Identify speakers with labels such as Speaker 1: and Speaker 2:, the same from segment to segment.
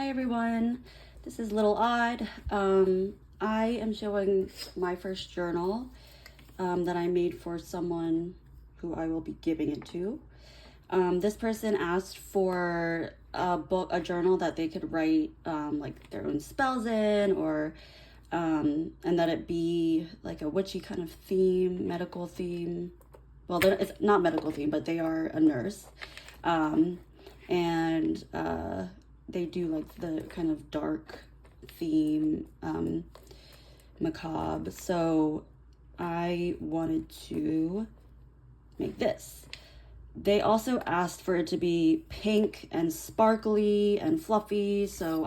Speaker 1: Hi everyone, this is Little Odd. I am showing my first journal that I made for someone who I will be giving it to. This person asked for a journal that they could write like their own spells in, or and that it be like a witchy kind of theme, medical theme. Well, it's not medical theme, but they are a nurse. And they do like the kind of dark theme, macabre. So I wanted to make this. They also asked for it to be pink and sparkly and fluffy. So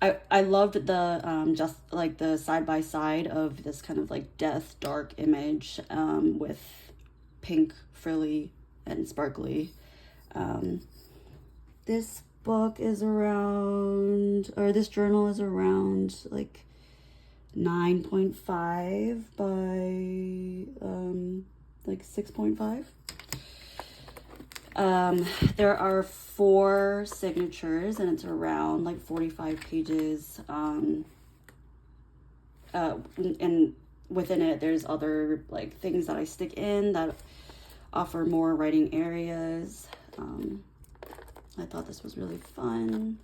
Speaker 1: I loved the just like the side by side of this kind of like death dark image with pink frilly and sparkly. This book is around, or this journal is around like 9.5 by like 6.5. There are 4 signatures and it's around like 45 pages. And within it, there's other like things that I stick in that offer more writing areas. I thought this was really fun.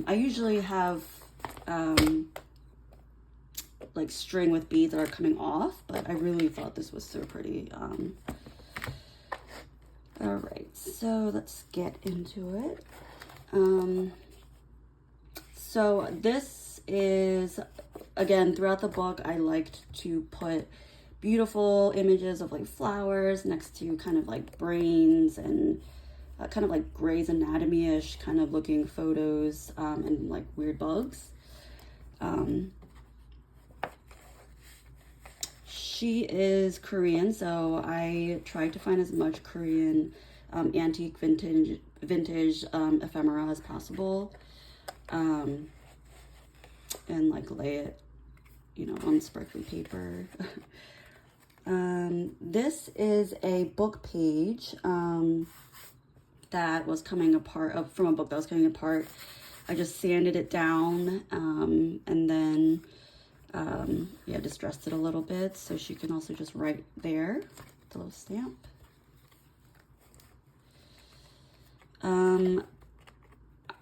Speaker 1: I usually have like string with beads that are coming off, but I really thought this was so pretty. All right, so let's get into it. So this is, again, throughout the book, I liked to put beautiful images of like flowers next to kind of like brains and kind of like Grey's Anatomy-ish kind of looking photos and like weird bugs. She is Korean, so I tried to find as much Korean antique vintage ephemera as possible, and like lay it, you know, on sparkly paper. This is a book page that was coming apart from a book that was coming apart. I just sanded it down and then yeah, distressed it a little bit so she can also just write there, the little stamp.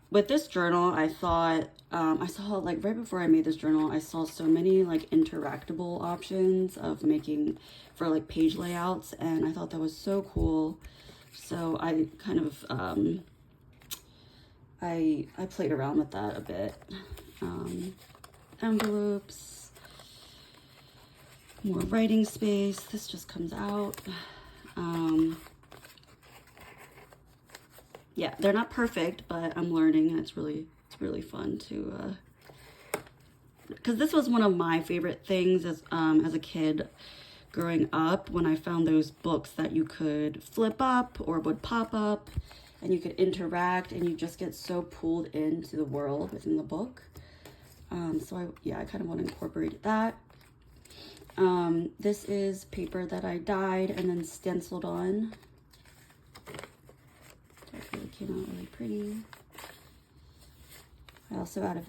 Speaker 1: With this journal, I thought, I saw like right before I made this journal, I saw so many like interactable options of making for like page layouts, and I thought that was so cool. So I kind of, I played around with that a bit. Envelopes, more writing space. This just comes out. Yeah, they're not perfect, but I'm learning, and it's really fun to, because this was one of my favorite things as a kid growing up, when I found those books that you could flip up or would pop up and you could interact, and you just get so pulled into the world within the book. So I kind of want to incorporate that. This is paper that I dyed and then stenciled on. That really came out really pretty. I also added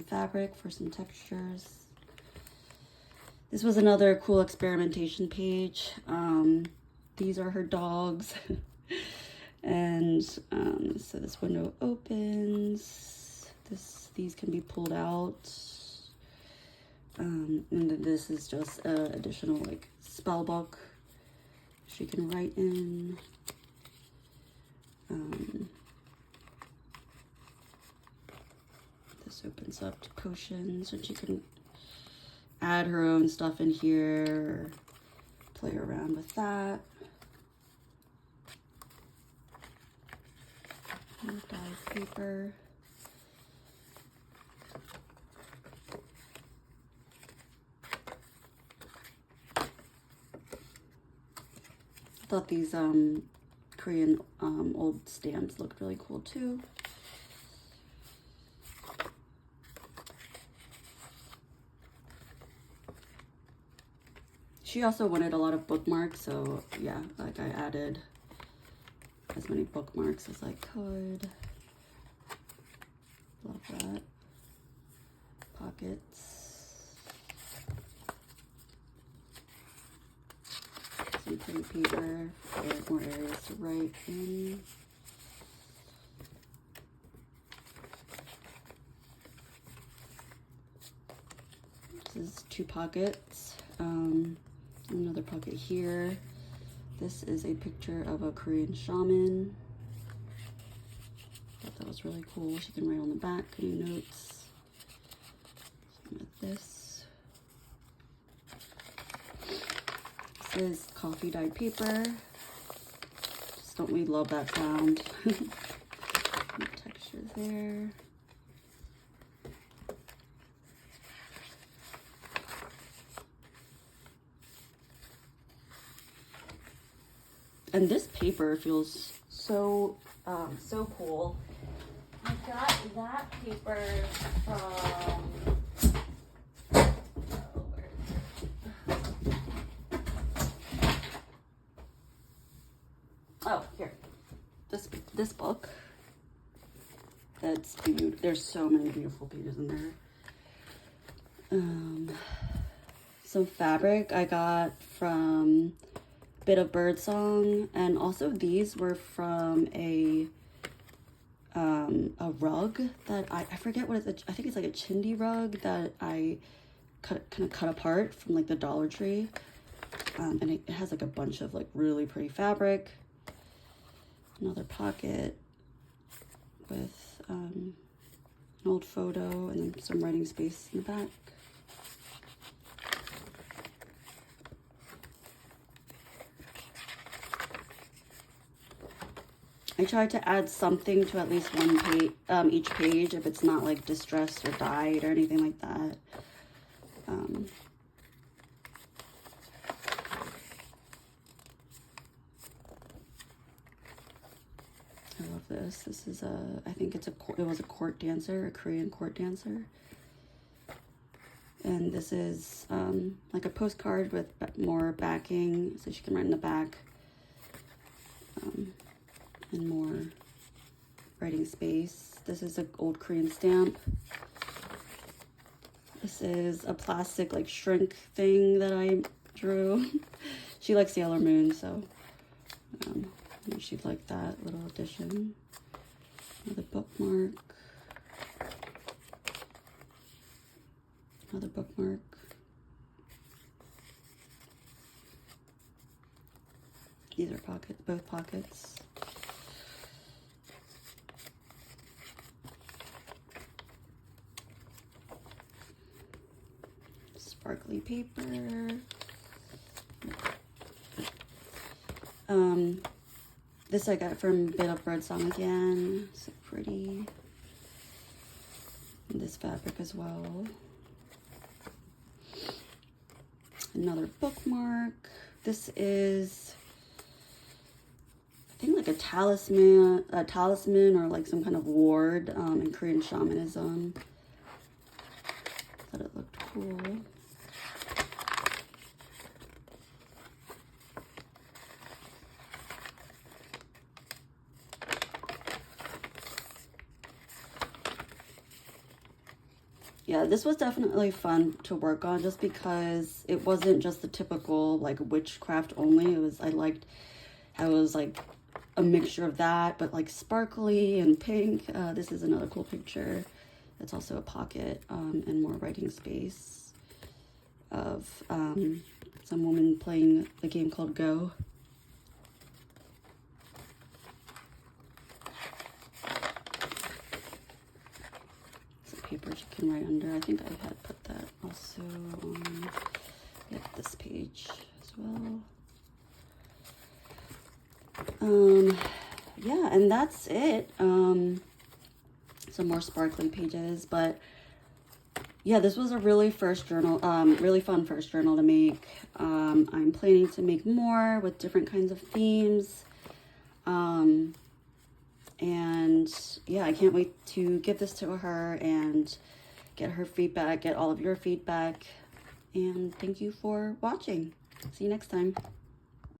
Speaker 1: fabric for some textures. This was another cool experimentation page. These are her dogs. And so this window opens. These can be pulled out. And then this is just an additional like spell book she can write in. This opens up to potions, and she can add her own stuff in here, play around with that. More dyed paper. I thought these Korean old stamps looked really cool too. She also wanted a lot of bookmarks, so yeah, like I added as many bookmarks as I could. pockets. Some pretty paper for more areas to write in. This is 2 pockets. Another pocket here. This is a picture of a Korean shaman. Thought that was really cool. She can write on the back any notes. With this. This is coffee dyed paper. Just don't we love that sound? Textures there. And this paper feels so cool. I got that paper from here. This book. That's beautiful. There's so many beautiful pages in there. Some fabric I got from Bitofbirdsong, and also these were from a rug that I forget what it's. I think it's like a chindi rug that I kind of cut apart from like the Dollar Tree, and it has like a bunch of like really pretty fabric. Another pocket with an old photo and then some writing space in the back. I tried to add something to at least one page, each page, if it's not like distressed or dyed or anything like that. I love this. This is I think it was a court dancer, a Korean court dancer. And this is like a postcard with more backing, so she can write in the back. And more writing space. This is an old Korean stamp. This is a plastic like shrink thing that I drew. She likes Sailor Moon, so she'd like that little addition. Another bookmark. Another bookmark. These are pockets, both pockets. Sparkly paper. This I got from Bitofbirdsong again. So pretty. And this fabric as well. Another bookmark. This is, I think, like a talisman or like some kind of ward in Korean shamanism. Thought it looked cool. Yeah, this was definitely fun to work on just because it wasn't just the typical like witchcraft only. It was, I liked how it was like a mixture of that, but like sparkly and pink. This is another cool picture. It's also a pocket and more writing space of some woman playing a game called Go. Paper you can write under. I think I had put that also on this page as well. Yeah, and that's it. Some more sparkly pages, but yeah, this was a really really fun first journal to make. I'm planning to make more with different kinds of themes. And yeah, I can't wait to give this to her and get her feedback, get all of your feedback. And thank you for watching. See you next time.